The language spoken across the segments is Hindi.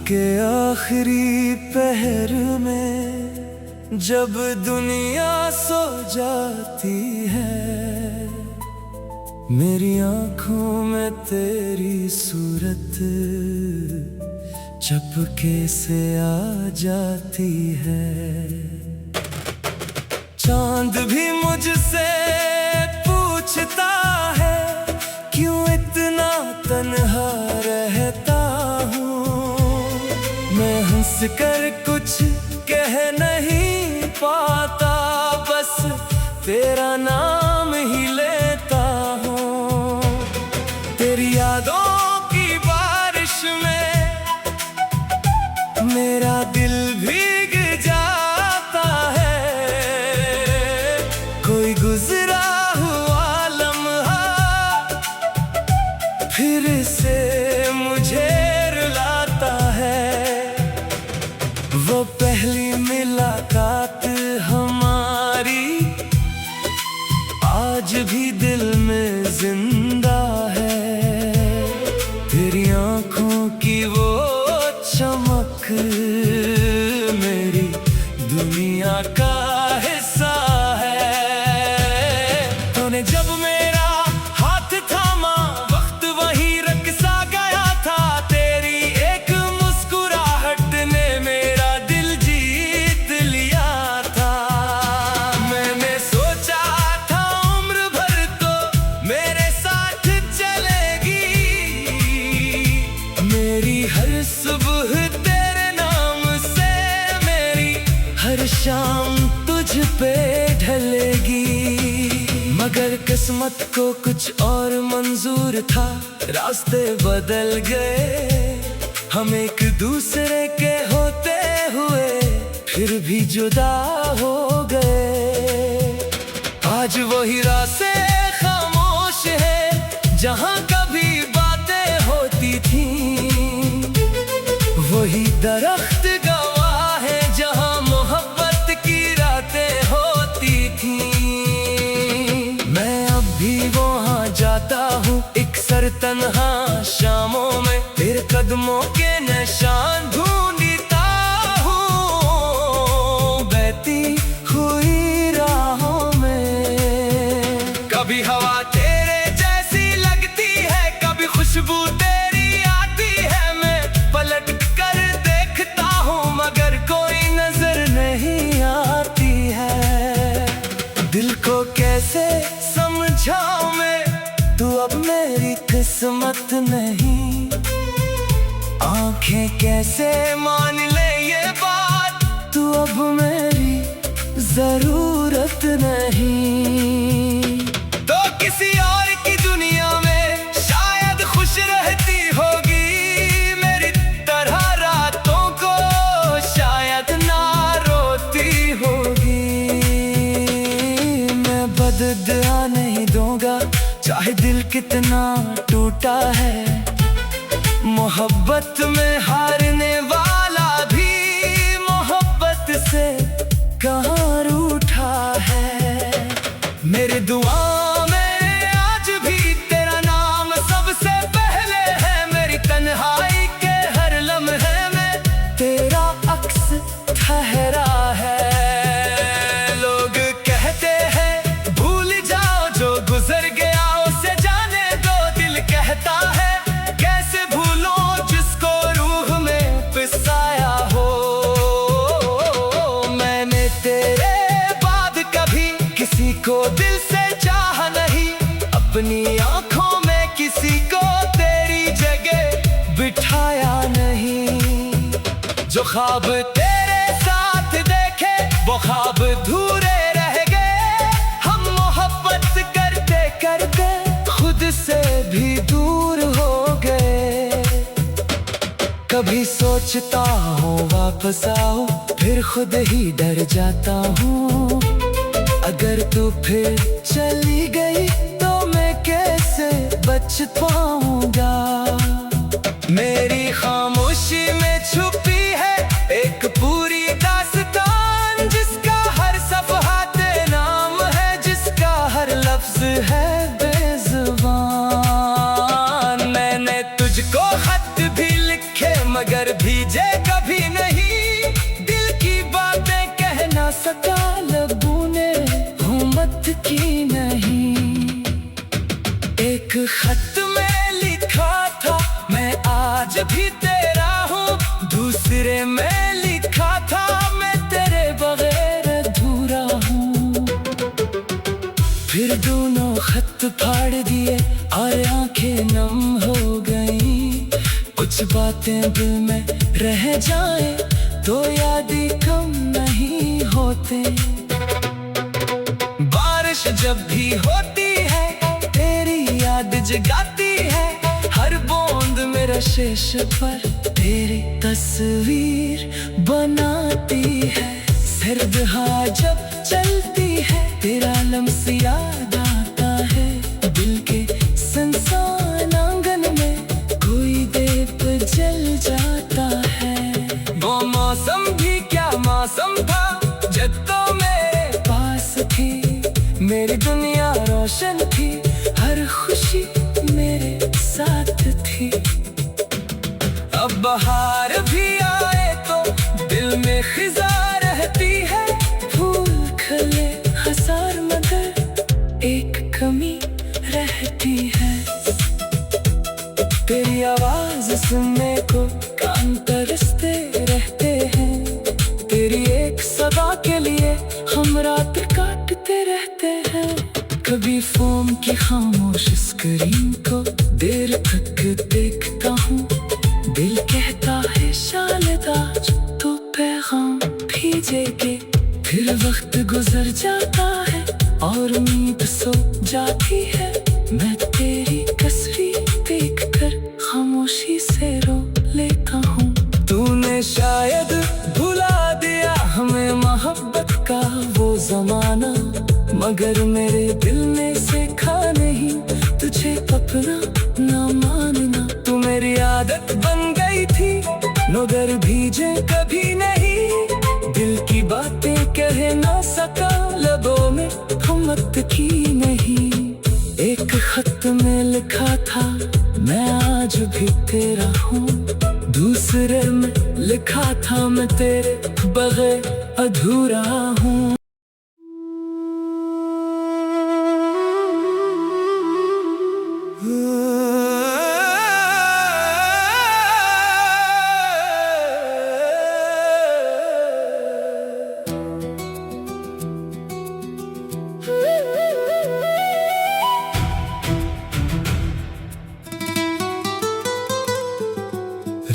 के आखिरी पहर में जब दुनिया सो जाती है, मेरी आंखों में तेरी सूरत चपके से आ जाती है। चांद भी मुझसे पूछता है, क्यों इतना तन्हा रहता हूँ। मैं हंस कर कुछ कह नहीं पाता, बस तेरा नाम ही लेता हूँ। तेरी यादों की बारिश में मेरा दिल भीग जाता है। कोई गुजरा हुआ लम्हा फिर से मुझे रुलाता है। वो पहली मुलाकात हमारी आज भी दिल में जिंदा है। तेरी आंखों की वो चमक मेरी दुनिया का हिस्सा है। तूने जब मेरा हाथ थामा, वक्त वहीं रख सा गया था। तेरी एक मुस्कुराहट ने मेरा दिल जीत लिया था। मैंने सोचा था उम्र भर तो मेरे साथ चलेगी। मेरी हर सुबह तेरे नाम से, मेरी हर शाम तुझ पे ढलेगी। मगर किस्मत को कुछ और मंजूर था, रास्ते बदल गए। हम एक दूसरे के होते हुए फिर भी जुदा हो गए। आज वही रास्ते खामोश है, जहाँ कभी बातें होती थी। वही दरख्त गवाह है, जहाँ मोहब्बत की रातें होती थी। मैं अब भी वहाँ जाता हूँ, एक सर तन्हा शामों में तेरे कदमों के निशान ढूंढता हूँ। बहती हुई राहों में कभी हवा तेरे जैसी लगती है, कभी खुशबू तेरी आती है। मैं पलट कर देखता हूँ, मगर कोई नजर नहीं आती है। दिल को कैसे समझाऊं मैं, तू अब मेरी किस्मत नहीं। आंखें कैसे मान ले ये बात, तू अब मेरी जरूरत नहीं। तो किसी और की दुनिया में शायद खुश रहती होगी, मेरी तरह रातों को शायद ना रोती होगी। मैं बददुआ नहीं दूंगा, चाहे दिल कितना टूटा है। मोहब्बत में हारने वाला भी मोहब्बत से कहाँ रूठा है। मेरी दुआ में आज भी तेरा नाम सबसे पहले है। मेरी तन्हाई के हर लम्हे में तेरा अक्स ठहरा है। लोग कहते हैं भूल जाओ जो गुजर गया, उसे जाने दो। दिल कहता है कैसे भूलो जिसको रूह में पिसाया हो। मैंने तेरे बाद कभी किसी को दिल से चाहा नहीं, अपनी आंखों में किसी को तेरी जगह बिठाया नहीं। जो ख्वाब तेरे साथ देखे वो ख्वाब अधूरे रह गए। हम मोहब्बत करते करते खुद से भी दूर हो गए। कभी सोचता हूँ वापस आओ, फिर खुद ही डर जाता हूँ। अगर तू फिर चली गई तो मैं कैसे बच पाऊंगा। मेरी खामोशी में छुपी है एक पूरी दास्तान, जिसका हर सफ़हा तेरा नाम है, जिसका हर लफ्ज है बेज़ुबान। मगर भीजे खत में लिखा था मैं आज भी तेरा हूँ, दूसरे में लिखा था मैं तेरे बगैर अधूरा हूँ। फिर दोनों खत फाड़ दिए और आंखें नम हो गईं। कुछ बातें दिल में रह जाए तो यादें कम नहीं होते। बारिश जब भी होती है तेरी याद जगाती है, हर बूंद मेरे शीश पर तेरी तस्वीर बनाती है। सर्द हवा जब चलती है तेरा लम्स याद आता है, दिल के सुनसान आंगन में कोई दीप जल जाता है। वो मौसम भी क्या मौसम था जब तो मेरे पास थी, मेरी दुनिया रोशन थी, हर खुशी मेरे साथ थी। अब बहार भी आए तो दिल में खिजा रहती है, फूल खिले हजार मगर एक कमी रहती है। तेरी आवाज सुनने को कान तरसते रहते हैं, तेरी एक सदा के लिए हम रात काटते रहते हैं। कभी फोन की खामोश स्क्रीन को देर तक देखता हूँ, दिल कहता है शायद आज तो पैगाम भेजेगे। फिर वक्त गुजर जाता है और उम्मीद सो जाती है, मैं तेरी तस्वीर देखकर खामोशी से रो लेता हूँ। तूने शायद भुला दिया हमें मोहब्बत का वो जमाना, मगर मेरे दिल ने सीखा नहीं तुझे अपना ना मानना। तू मेरी आदत बन गई थी मगर भीजे कभी नहीं, दिल की बातें कह ना सका लबों में हिम्मत की नहीं। एक खत में लिखा था मैं आज भी तेरा हूँ, दूसरे में लिखा था मैं तेरे बगैर अधूरा हूँ।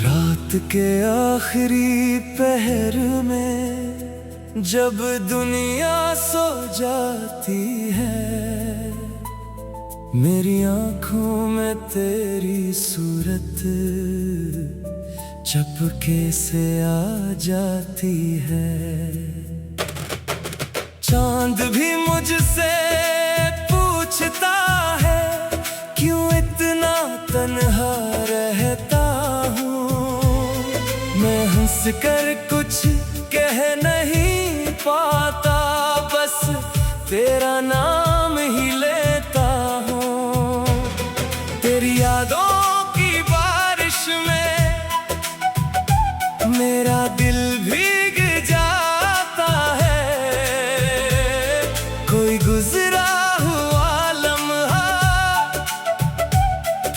रात के आखिरी पहर में जब दुनिया सो जाती है, मेरी आंखों में तेरी सूरत चपके से आ जाती है। चांद भी मुझसे पूछता है क्यों इतना तन्हा रहता हूँ, मैं हंस कर कुछ कह नहीं पाता, बस तेरा नाम ही लेता हूँ। तेरी यादों की बारिश में मेरा दिल भीग जाता है, कोई गुजरा हुआ लम्हा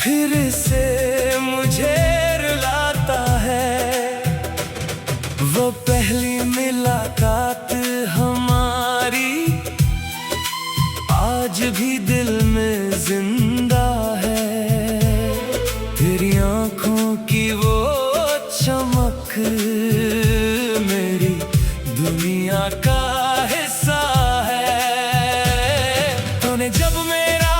फिर से मुझे रुलाता है। वो पहली मुलाकात हमारी आज भी दिल में जिंदा है, तेरी आंखों की वो चमक मेरी दुनिया का हिस्सा है। तूने जब मेरा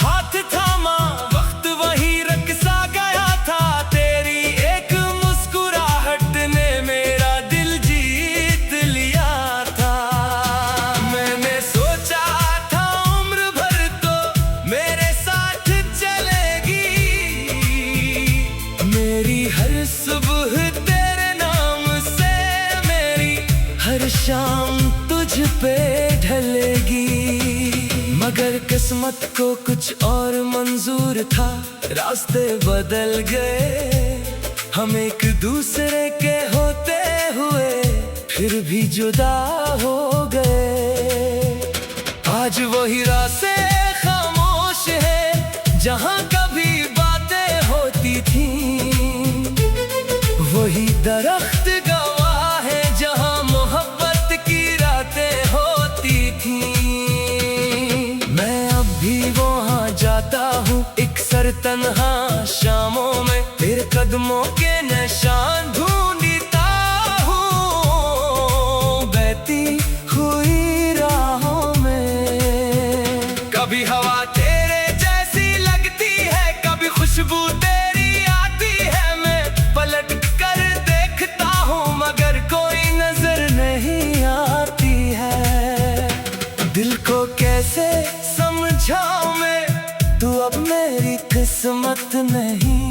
हाथ थामा वक्त वहीं रख सा गया था, तेरी एक मुस्कुराहट ने मेरा दिल जीत लिया था। मैंने सोचा था उम्र भर तो मेरे साथ चलेगी, मेरी हर सुबह तेरे नाम से, मेरी हर शाम तुझ पे ढलेगी। मगर किस्मत को कुछ और मंजूर था, रास्ते बदल गए, हम एक दूसरे के होते हुए फिर भी जुदा हो गए। आज वही रास्ते खामोश है, जहाँ कभी बातें होती थी, वही दरख्त गवाह है जहाँ मोहब्बत की रातें होती थी। मैं अब भी वहाँ जाता हूँ एक सर तन्हा शामों में, तेरे कदमों के निशान ढूंढता हूँ बहती हुई राहों में। कभी हवा तेरे जैसी लगती है, कभी खुशबू तेरी आती है। मैं पलट कर देखता हूँ मगर कोई नजर नहीं आती है। दिल को कैसे समझाऊं मैं, तू अब मेरी किस्मत नहीं।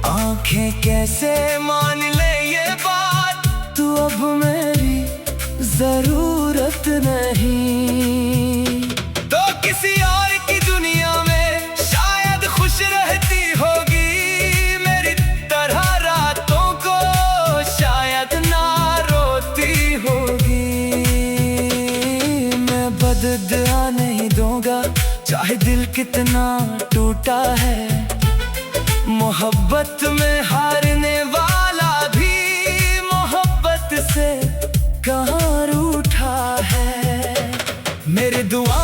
आंखें कैसे मान ले ये बात, तू अब मेरी जरूरत नहीं। तो किसी और की दुनिया में शायद खुश रहती होगी, मेरी तरह रातों को शायद ना रोती होगी। मैं बददुआ नहीं दूंगा चाहे दिल कितना टूटा है। मोहब्बत में हारने वाला भी मोहब्बत से कहाँ रूठा है। मेरी दुआ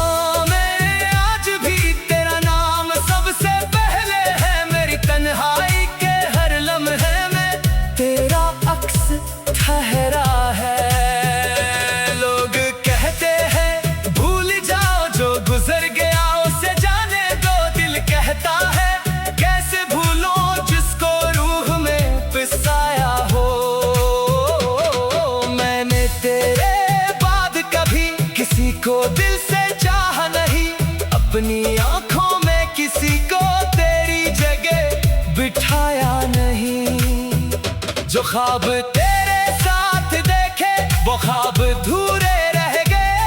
में आज भी तेरा नाम सबसे पहले है। मेरी तन्हाई के हर लम्हे में तेरा अक्स ठहरा है। लोग कहते हैं भूल जाओ जो गुजर गया उसे जाने दो। दिल कहता है कैसे भूलो जिसको रूह में पिसाया हो। मैंने तेरे बाद कभी किसी को दिल से चाहा नहीं, अपनी आंखों में किसी को तेरी जगह बिठाया नहीं। जो ख्वाब तेरे साथ देखे वो ख्वाब अधूरे रह गए।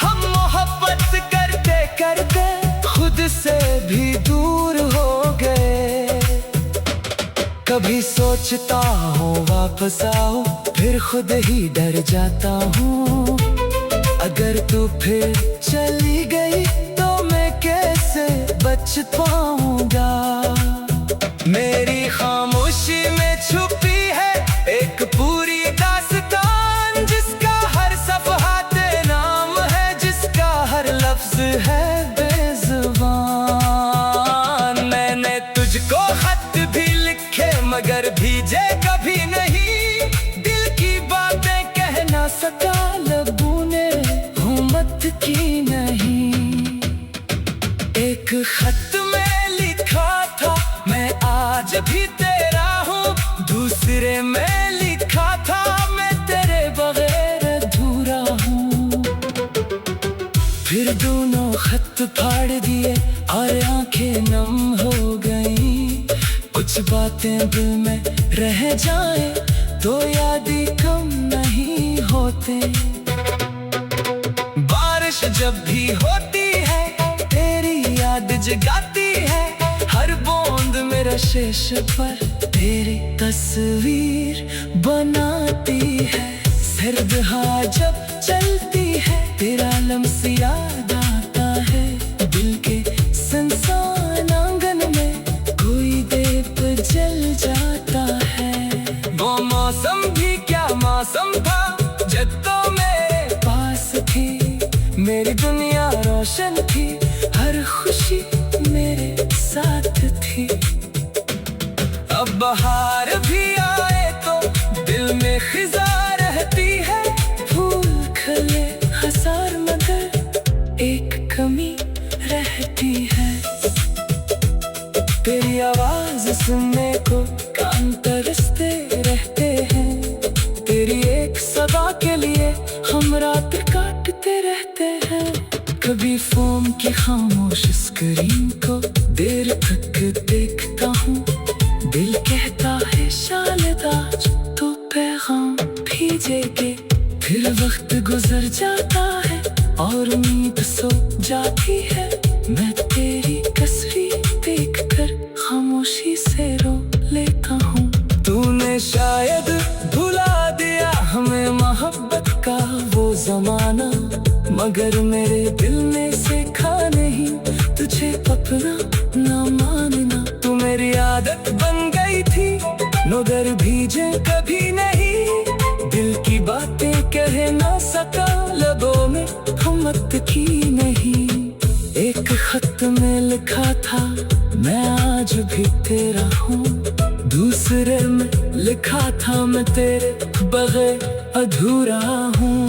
हम मोहब्बत करते करते खुद से भी दूर हो गए। कभी सोचता हूँ वापस आओ, फिर खुद ही डर जाता हूँ। अगर तू फिर चली गई तो मैं कैसे बच पाऊंगा। मेरी खामोशी में छुपी है एक पूरी दास्तान, जिसका हर सफ़हा तेरा नाम है, जिसका हर लफ्ज है बेज़ुबान। मैंने तुझको खत भी लिखे मगर भीजे कभी नहीं। दिल की बातें कह ना सका लबों ने हिम्मत की नहीं। एक खत में लिखा था मैं आज भी तेरा हूँ, दूसरे में लिखा था मैं तेरे बगैर अधूरा हूँ। फिर दोनों खत फाड़ दिए और आंखें नम हो गईं। कुछ बातें दिल में रह जाए तो यादें कम नहीं होते। बारिश जब भी होती है तेरी याद जगाती है। हर बूंद मेरा शीश पर तेरी तस्वीर बनाती है। सर्द हवा जब चलती है तेरा लम्स याद आता है। दिल के सुनसान आंगन में कोई दीप जल जाता है। वो मौसम भी क्या मौसम था जब तो मेरे पास थी। मेरी दुनिया रोशन थी, हर खुशी मेरे साथ थी। अब बहार भी आए तो दिल में खिजा रहती है। फूल खिले हजार मगर एक कमी रहती है। तेरी आवाज सुनने को कान तरसते रहते हैं। तेरी एक सदा के लिए हम रात काटते रहते हैं। कभी फोन की खामोश स्क्रीन को देर तक देखता हूँ। दिल कहता है शायद आज तो पैगाम भेजेगे। फिर वक्त गुजर जाता है और उम्मीद सो जाती है। मैं तेरी तस्वीर देखकर खामोशी से रो लेता हूँ। तूने शायद भुला दिया हमें मोहब्बत का वो जमाना, मगर मेरे दिल ने सीखा नहीं तुझे अपना मगर भीजे कभी नहीं। दिल की बातें कह ना सका, लबों में हिम्मत की नहीं। एक खत में लिखा था मैं आज भी तेरा हूँ, दूसरे में लिखा था मैं तेरे बगैर अधूरा हूँ।